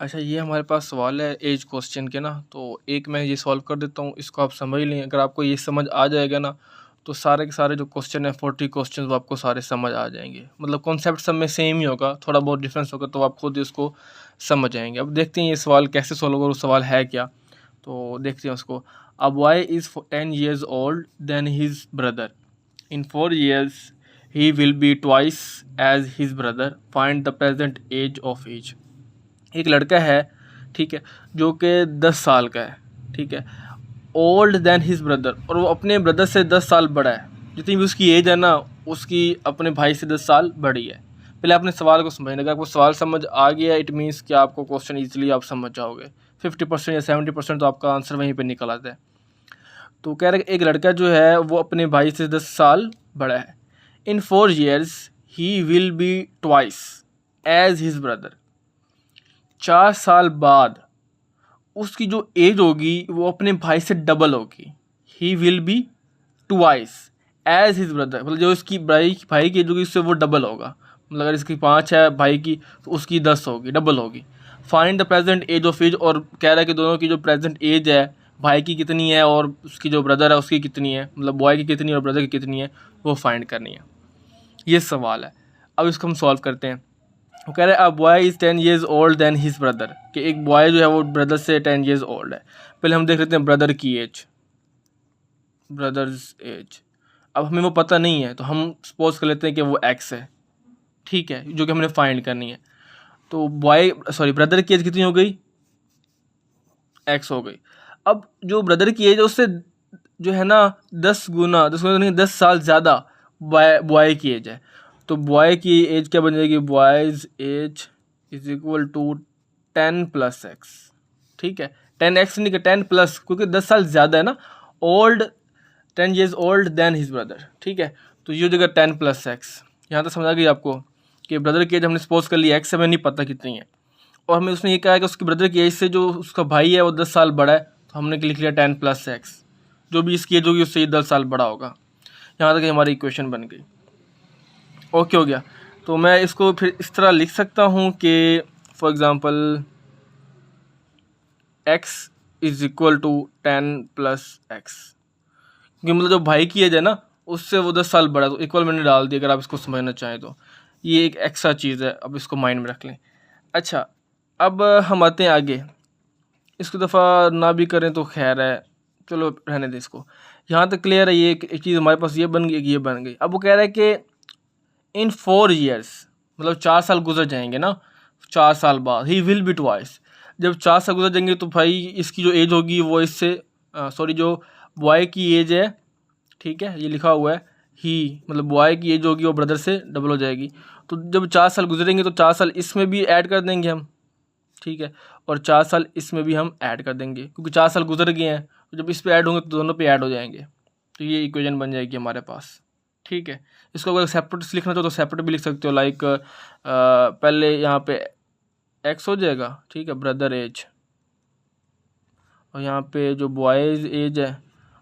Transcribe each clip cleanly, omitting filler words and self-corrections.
अच्छा, ये हमारे पास सवाल है एज क्वेश्चन के ना, तो एक मैं ये सॉल्व कर देता हूँ, इसको आप समझ लें। अगर आपको ये समझ आ जाएगा ना, तो सारे के सारे जो क्वेश्चन है 40 क्वेश्चन वो आपको सारे समझ आ जाएंगे। मतलब कॉन्सेप्ट सब में सेम ही होगा, थोड़ा बहुत डिफरेंस होगा, तो आप खुद इसको समझ जाएंगे। अब देखते हैं ये सवाल कैसे सॉल्व होगा, वो सवाल है क्या, तो देखते हैं उसको। A boy is 10 years old than his brother. In 4 years he will be twice as his brother. Find the present age of each. एक लड़का है, ठीक है, जो कि 10 साल का है, ठीक है, ओल्ड देन हिज ब्रदर, और वो अपने ब्रदर से 10 साल बड़ा है। जितनी भी उसकी एज है ना, उसकी अपने भाई से 10 साल बड़ी है। पहले आपने सवाल को समझने, अगर आपको सवाल समझ आ गया इट मीन्स कि आपको क्वेश्चन ईजिली आप समझ जाओगे। 50% या 70% तो आपका आंसर वहीं पर निकल आता है। तो कह रहे हैं एक लड़का जो है वो अपने भाई से 10 साल बड़ा है। In 4 years he will be twice age his brother. 4 साल बाद उसकी जो एज होगी वो अपने भाई से डबल होगी। He will be twice age his brother, मतलब जो इसकी भाई की एज होगी उससे वो डबल होगा। मतलब अगर इसकी 5 है भाई की, तो उसकी 10 होगी, डबल होगी। Find the present age of age, और कह रहा है कि दोनों की जो प्रेजेंट एज है, भाई की कितनी है और उसकी जो ब्रदर है उसकी कितनी है, मतलब बॉय की कितनी है और ब्रदर की कितनी है, वो फाइंड करनी है। ये सवाल है। अब इसको हम सॉल्व करते हैं। वो कह रहे हैं a boy is 10 years old than his brother, कि एक बॉय जो है वो ब्रदर से 10 years ओल्ड है। पहले हम देख लेते हैं ब्रदर की एज, ब्रदर्स एज। अब हमें वो पता नहीं है, तो हम सपोज कर लेते हैं कि वो एक्स है, ठीक है, जो कि हमने फाइंड करनी है। तो ब्रदर की एज कितनी हो गई, एक्स हो गई। अब जो ब्रदर की एज है उससे जो है ना 10 गुना नहीं 10 साल ज़्यादा बॉय की एज है। तो बॉय की एज क्या बन जाएगी, boy's age is equal to 10 + x, ठीक है, 10x नहीं, 10 प्लस, क्योंकि 10 साल ज़्यादा है ना। Old 10 years old than his brother, ठीक है। तो ये हो जाएगा 10 + x। यहाँ तक समझ आ गई आपको कि ब्रदर की एज हमने सपोज कर लिया, एक्स हमें नहीं पता कितनी है, और हमें उसने ये कहा है कि उसके ब्रदर की एज से जो उसका भाई है वो 10 साल बड़ा है, तो हमने लिख लिया 10 + x। जो भी इसकी एज होगी उससे ये 10 साल बड़ा होगा। यहाँ तक हमारी इक्वेशन बन गई। ओके हो गया। तो मैं इसको फिर इस तरह लिख सकता हूँ कि for example x is equal to 10 + x, क्योंकि मतलब जो भाई की एज है ना उससे वो 10 साल बड़ा है, तो इक्वल मैंने डाल दिया। अगर आप इसको समझना चाहें तो ये एक एक्स्ट्रा चीज़ है, अब इसको माइंड में रख लें। अच्छा, अब हम आते हैं आगे। इसको दफ़ा ना भी करें तो खैर है, चलो रहने दें इसको। यहाँ तक क्लियर है। ये एक चीज़ हमारे पास ये बन गई, ये बन गई। अब वो कह रहा है कि इन 4 years, मतलब 4 साल गुजर जाएंगे ना, 4 साल बाद ही विल बी ट्वाइस। जब 4 साल गुजर जाएंगे तो भाई इसकी जो एज होगी वो इससे जो बॉय की एज है, ठीक है, ये लिखा हुआ है ही, मतलब बॉय की एज होगी वो ब्रदर से डबल हो जाएगी। तो जब 4 साल गुजरेंगे तो 4 साल इसमें भी ऐड कर देंगे हम, ठीक है, और 4 साल इसमें भी हम ऐड कर देंगे, क्योंकि 4 साल गुजर गए हैं, तो जब इस पे ऐड होंगे तो दोनों पे ऐड हो जाएंगे। तो ये इक्वेशन बन जाएगी हमारे पास, ठीक है। इसको अगर सेपरेट लिखना चाहो तो सेपरेट भी लिख सकते हो, लाइक पहले यहाँ पे एक्स हो जाएगा, ठीक है, ब्रदर एज, और यहाँ पे जो बॉयज़ एज है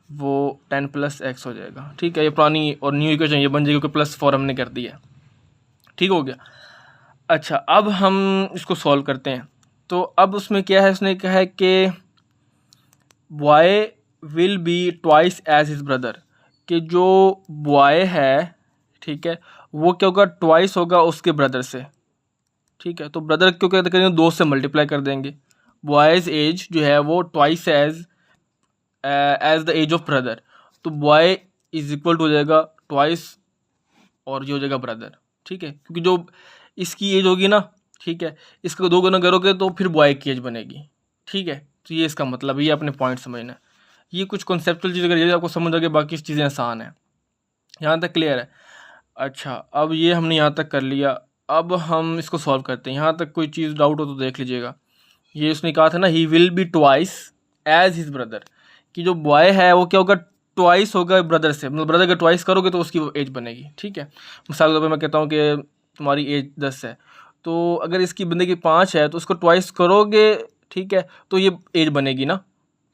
वो 10 + x हो जाएगा, ठीक है। ये पुरानी और न्यू इक्वेशन ये बन जाएगी क्योंकि +4 हमने कर दिया, ठीक हो गया। अच्छा, अब हम इसको सॉल्व करते हैं। तो अब उसमें क्या है, उसने कहा है कि boy will be twice age his brother, कि जो बॉय है, ठीक है, वो क्या होगा, ट्वाइस होगा उसके ब्रदर से, ठीक है। तो ब्रदर क्यों क्या करेंगे, 2 से मल्टीप्लाई कर देंगे। बॉयज़ एज जो है वो twice age the age of brother, तो बॉय इज इक्वल टू हो जाएगा ट्वाइस और ये हो जाएगा ब्रदर, ठीक है, क्योंकि जो इसकी एज होगी ना, ठीक है, इसको 2 गुना करोगे तो फिर बॉय की एज बनेगी, ठीक है। तो ये इसका मतलब, ये अपने पॉइंट समझना है। ये कुछ कॉन्सेप्चुअल चीज़ अगर ये आपको समझ आ गया, बाकी चीज़ें आसान है। यहाँ तक क्लियर है। अच्छा, अब ये हमने यहाँ तक कर लिया। अब हम इसको सॉल्व करते हैं। यहाँ तक कोई चीज़ डाउट हो तो देख लीजिएगा। ये उसने कहा था ना he will be twice age his brother, कि जो बॉय है वो क्या होगा, ट्वाइस होगा ब्रदर से, मतलब ब्रदर का ट्वाइस करोगे तो उसकी एज बनेगी, ठीक है। मिसाल के तौर पर मैं कहता हूँ कि तुम्हारी एज 10 है, तो अगर इसकी बंदे की 5 है तो उसको ट्वाइस करोगे, ठीक है, तो ये एज बनेगी ना,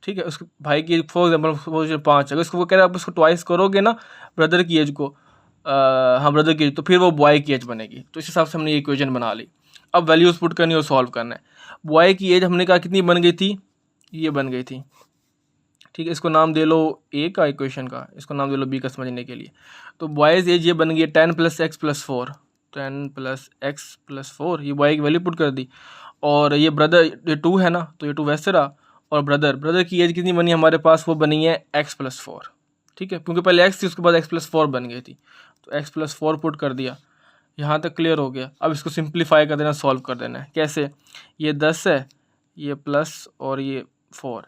ठीक है। उसके भाई की फॉर एग्जाम्पल 5, अगर इसको वो कह रहे हैं आप उसको ट्वाइस करोगे ना ब्रदर की एज को, हाँ ब्रदर की एज, तो फिर वो बॉय की एज बनेगी। तो इस हिसाब से हमने ये इक्वेशन बना ली। अब वैल्यूज़ पुट करनी और सॉल्व करना है। बॉय की एज हमने कहा कितनी बन गई थी, ये बन गई थी, ठीक है। इसको नाम दे लो ए का इक्वेशन का, इसको नाम दे लो बी का समझने के लिए। तो बॉयज़ एज ये बन गई है 10 + x + 4, 10 + x + 4, ये बॉय की वैल्यू पुट कर दी। और ये ब्रदर, ये 2 है ना, तो ये 2 वैसे रहा। और ब्रदर की एज कितनी बनी हमारे पास, वो बनी है x + 4, ठीक है, क्योंकि पहले x थी उसके बाद x + 4 बन गई थी, तो x + 4 पुट कर दिया। यहाँ तक क्लियर हो गया। अब इसको सिंप्लीफाई कर देना, सॉल्व कर देना है। कैसे, ये 10 है, ये प्लस और ये 4,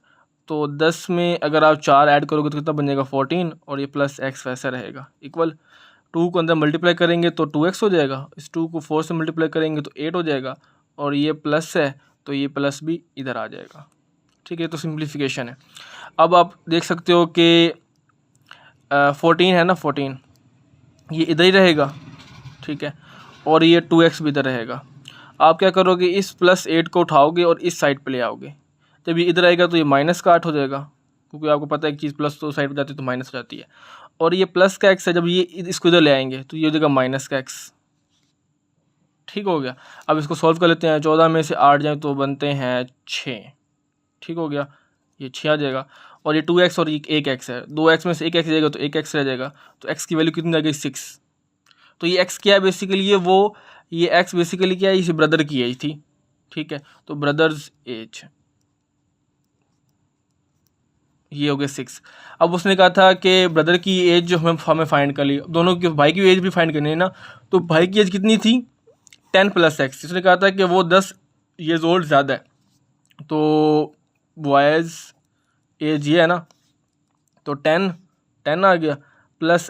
तो 10 में अगर आप 4 ऐड करोगे तो कितना बन जाएगा 14, और ये प्लस x वैसा रहेगा इक्वल। 2 को अंदर मल्टीप्लाई करेंगे तो 2x हो जाएगा, इस 2 को 4 से मल्टीप्लाई करेंगे तो 8 हो जाएगा, और ये प्लस है तो ये प्लस भी इधर आ जाएगा, ठीक है। तो सिंप्लीफिकेशन है। अब आप देख सकते हो कि 14 है ना, 14 ये इधर ही रहेगा, ठीक है, और ये 2x भी इधर रहेगा। आप क्या करोगे, इस +8 को उठाओगे और इस साइड पे ले आओगे। जब ये इधर आएगा तो ये माइनस का 8 हो जाएगा, क्योंकि आपको पता है एक चीज़ प्लस तो साइड पे जाती है तो माइनस हो जाती है। और ये प्लस का x है, जब ये इसको इधर ले आएंगे तो ये हो जाएगा माइनस का x, ठीक हो गया। अब इसको सॉल्व कर लेते हैं। 14 में से 8 जाए तो बनते हैं 6, ठीक हो गया, ये 6 आ जाएगा। और ये 2x और ये 1x है, 2x में से 1x जाएगा तो 1x रह जाएगा, तो x की वैल्यू कितनी आ गई 6। तो ये x क्या है बेसिकली, ये x बेसिकली क्या है, इस ब्रदर की एज थी, ठीक है। तो ब्रदर्स एज ये हो गया 6। अब उसने कहा था कि ब्रदर की एज जो हमें फाइंड कर ली, दोनों की भाई की एज भी फाइंड करनी है ना। तो भाई की एज कितनी थी 10 + x, इसने कहा था कि वो 10 ईयर्स ओल्ड ज़्यादा है। तो बॉयज़ एज ये है ना, तो 10 आ गया, प्लस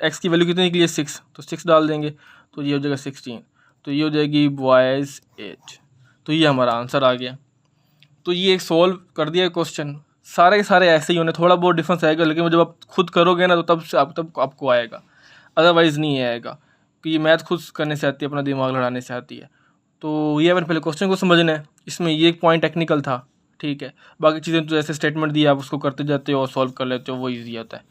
x की वैल्यू कितनी निकली है 6, तो 6 डाल देंगे तो ये हो जाएगा 16, तो ये हो जाएगी बॉयज़ एज। तो ये हमारा आंसर आ गया। तो ये एक सॉल्व कर दिया क्वेश्चन। सारे के सारे ऐसे ही होने, थोड़ा बहुत डिफरेंस आएगा, लेकिन जब आप खुद करोगे ना तो तब आपको आएगा, अदरवाइज़ नहीं आएगा, कि ये मैथ खुद करने से आती है, अपना दिमाग लड़ाने से आती है। तो ये अपन पहले क्वेश्चन को समझना है, इसमें ये एक पॉइंट टेक्निकल था, ठीक है। बाकी चीज़ें तो जैसे स्टेटमेंट दी आप उसको करते जाते हो और सॉल्व कर लेते हो, वो ईजी होता है।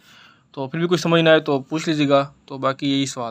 तो फिर भी कुछ समझ ना आए तो पूछ लीजिएगा। तो बाकी यही सवाल।